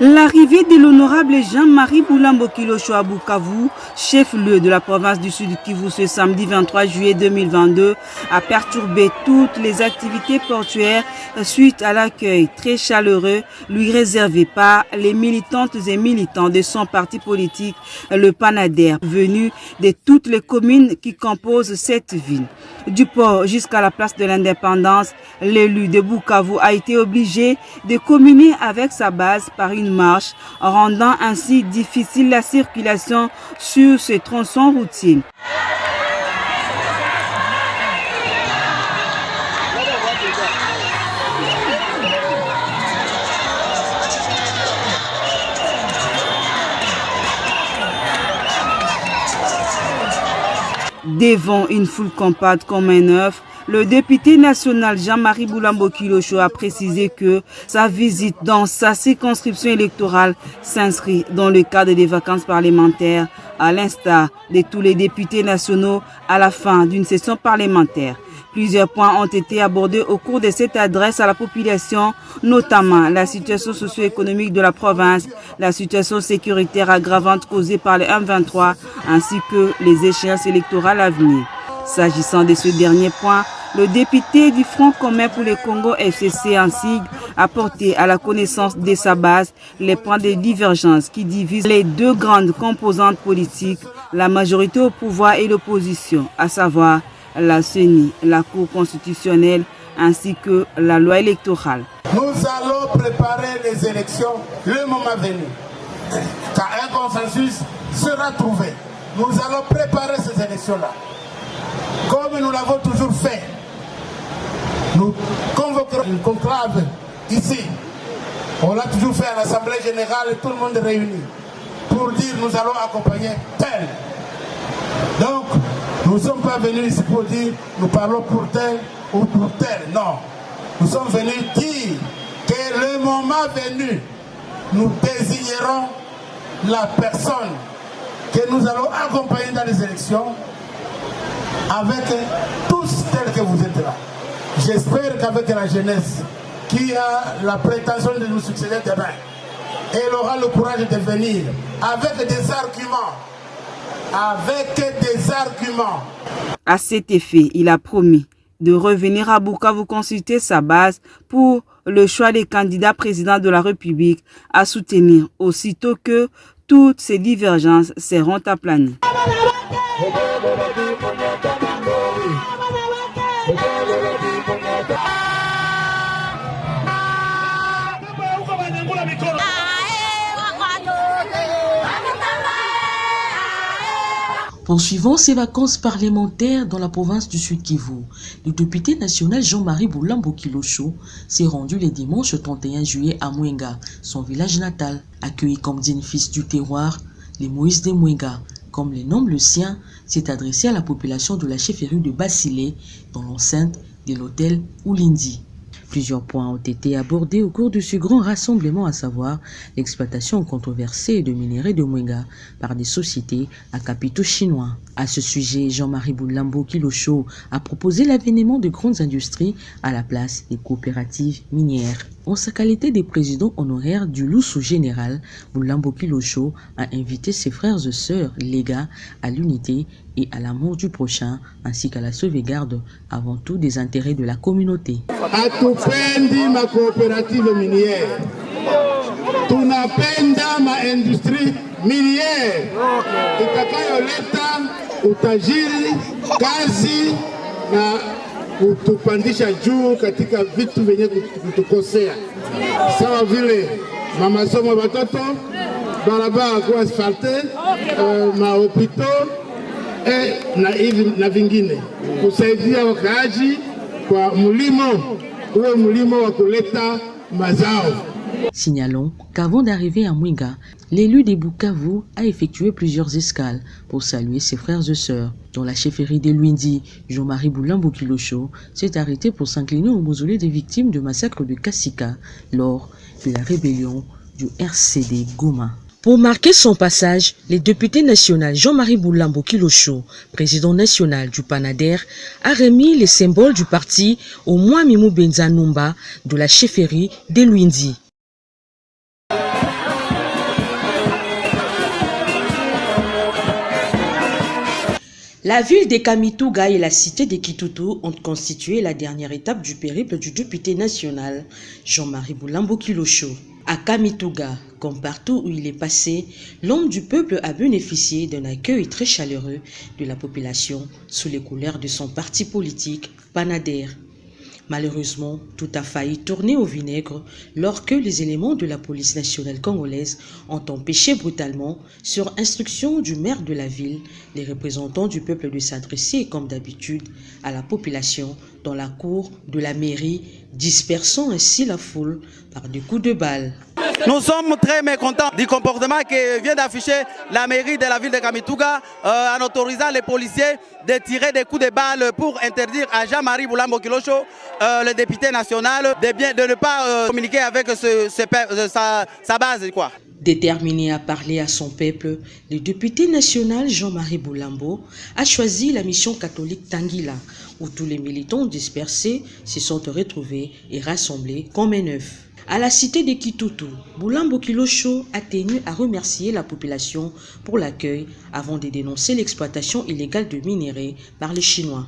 L'arrivée de l'honorable Jean-Marie Boulambo Kilosho à Bukavu, chef-lieu de la province du Sud Kivu ce samedi 23 juillet 2022, a perturbé toutes les activités portuaires suite à l'accueil très chaleureux lui réservé par les militantes et militants de son parti politique, le PANADER, venus de toutes les communes qui composent cette ville. Du port jusqu'à la place de l'Indépendance, l'élu de Bukavu a été obligé de communier avec sa base par une marche, rendant ainsi difficile la circulation sur ce tronçon routier. Devant une foule compacte comme un œuf, le député national Jean-Marie Boulambo Kilosho a précisé que sa visite dans sa circonscription électorale s'inscrit dans le cadre des vacances parlementaires, à l'instar de tous les députés nationaux à la fin d'une session parlementaire. Plusieurs points ont été abordés au cours de cette adresse à la population, notamment la situation socio-économique de la province, la situation sécuritaire aggravante causée par le M23, ainsi que les échéances électorales à venir. S'agissant de ce dernier point, le député du Front commun pour le Congo FCC en sigle a porté à la connaissance de sa base les points de divergence qui divisent les deux grandes composantes politiques, la majorité au pouvoir et l'opposition, à savoir la CENI, la Cour constitutionnelle ainsi que la loi électorale. Nous allons préparer les élections le moment venu. Car un consensus sera trouvé. Nous allons préparer ces élections-là. Comme nous l'avons toujours fait. Nous convoquerons une conclave ici. On l'a toujours fait à l'Assemblée générale, tout le monde réuni. Pour dire nous allons accompagner tel. Donc, nous ne sommes pas venus ici pour dire nous parlons pour tel ou pour tel. Non. Nous sommes venus dire que le moment venu, nous désignerons la personne que nous allons accompagner dans les élections avec tous tels que vous êtes là. J'espère qu'avec la jeunesse qui a la prétention de nous succéder demain, elle aura le courage de venir avec des arguments. À cet effet, il a promis de revenir à Bukavu consulter sa base pour le choix des candidats présidents de la République à soutenir aussitôt que toutes ces divergences seront aplanies. Poursuivant ses vacances parlementaires dans la province du Sud Kivu, le député national Jean-Marie Boulambo Kilosho s'est rendu le dimanche 31 juillet à Mwenga, son village natal. Accueilli comme digne fils du terroir, les Moïse de Mwenga, comme les nomme le sien, s'est adressé à la population de la chefferie de Basilé dans l'enceinte de l'hôtel Oulindi. Plusieurs points ont été abordés au cours de ce grand rassemblement, à savoir l'exploitation controversée de minerais de Mwenga par des sociétés à capitaux chinois. À ce sujet, Jean-Marie Boulambo Kilosho a proposé l'avènement de grandes industries à la place des coopératives minières. En sa qualité de président honoraire du Loussou général, Boulambo Kilosho a invité ses frères et sœurs légats à l'unité et à l'amour du prochain, ainsi qu'à la sauvegarde avant tout des intérêts de la communauté. Hatupendi ma coopérative minière. Tunapenda ma industrie minière. Itakayoleta utajiri, kazi na kutupandisha juu katika vitu vyenye kutukosea. Sawa vile masomo watoto, barabara kuwa asfalte, mahopito na vingine. Kusaidia wakaaji kwa mlimo, uwe mlimo wa kuleta mazao. Signalons qu'avant d'arriver à Mwenga, l'élu de Bukavu a effectué plusieurs escales pour saluer ses frères et sœurs. Dans la chefferie de Luindi, Jean-Marie Boulambo Kilosho s'est arrêté pour s'incliner au mausolée des victimes du massacre de Kassika lors de la rébellion du RCD Goma. Pour marquer son passage, le député national Jean-Marie Boulambo Kilosho, président national du PANADER, a remis les symboles du parti au Mwamimu Benza Numba de la chefferie de Luindi. La ville de Kamituga et la cité de Kitutu ont constitué la dernière étape du périple du député national Jean-Marie Boulambo Kilosho. À Kamituga, comme partout où il est passé, l'homme du peuple a bénéficié d'un accueil très chaleureux de la population sous les couleurs de son parti politique, Panader. Malheureusement, tout a failli tourner au vinaigre lorsque les éléments de la police nationale congolaise ont empêché brutalement, sur instruction du maire de la ville, les représentants du peuple de s'adresser, comme d'habitude, à la population dans la cour de la mairie, dispersant ainsi la foule par des coups de balle. Nous sommes très mécontents du comportement que vient d'afficher la mairie de la ville de Kamituga en autorisant les policiers de tirer des coups de balle pour interdire à Jean-Marie Boulambo Kilosho, le député national, de ne pas communiquer avec sa base. Quoi. Déterminé à parler à son peuple, le député national Jean-Marie Boulambo a choisi la mission catholique Tanguila, où tous les militants dispersés se sont retrouvés et rassemblés comme un œuf. À la cité de Kitutu, Boulambo Kilosho a tenu à remercier la population pour l'accueil avant de dénoncer l'exploitation illégale de minerais par les Chinois.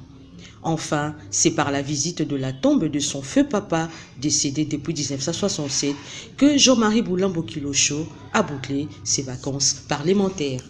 Enfin, c'est par la visite de la tombe de son feu papa, décédé depuis 1967, que Jean-Marie Boulambo Kilosho a bouclé ses vacances parlementaires.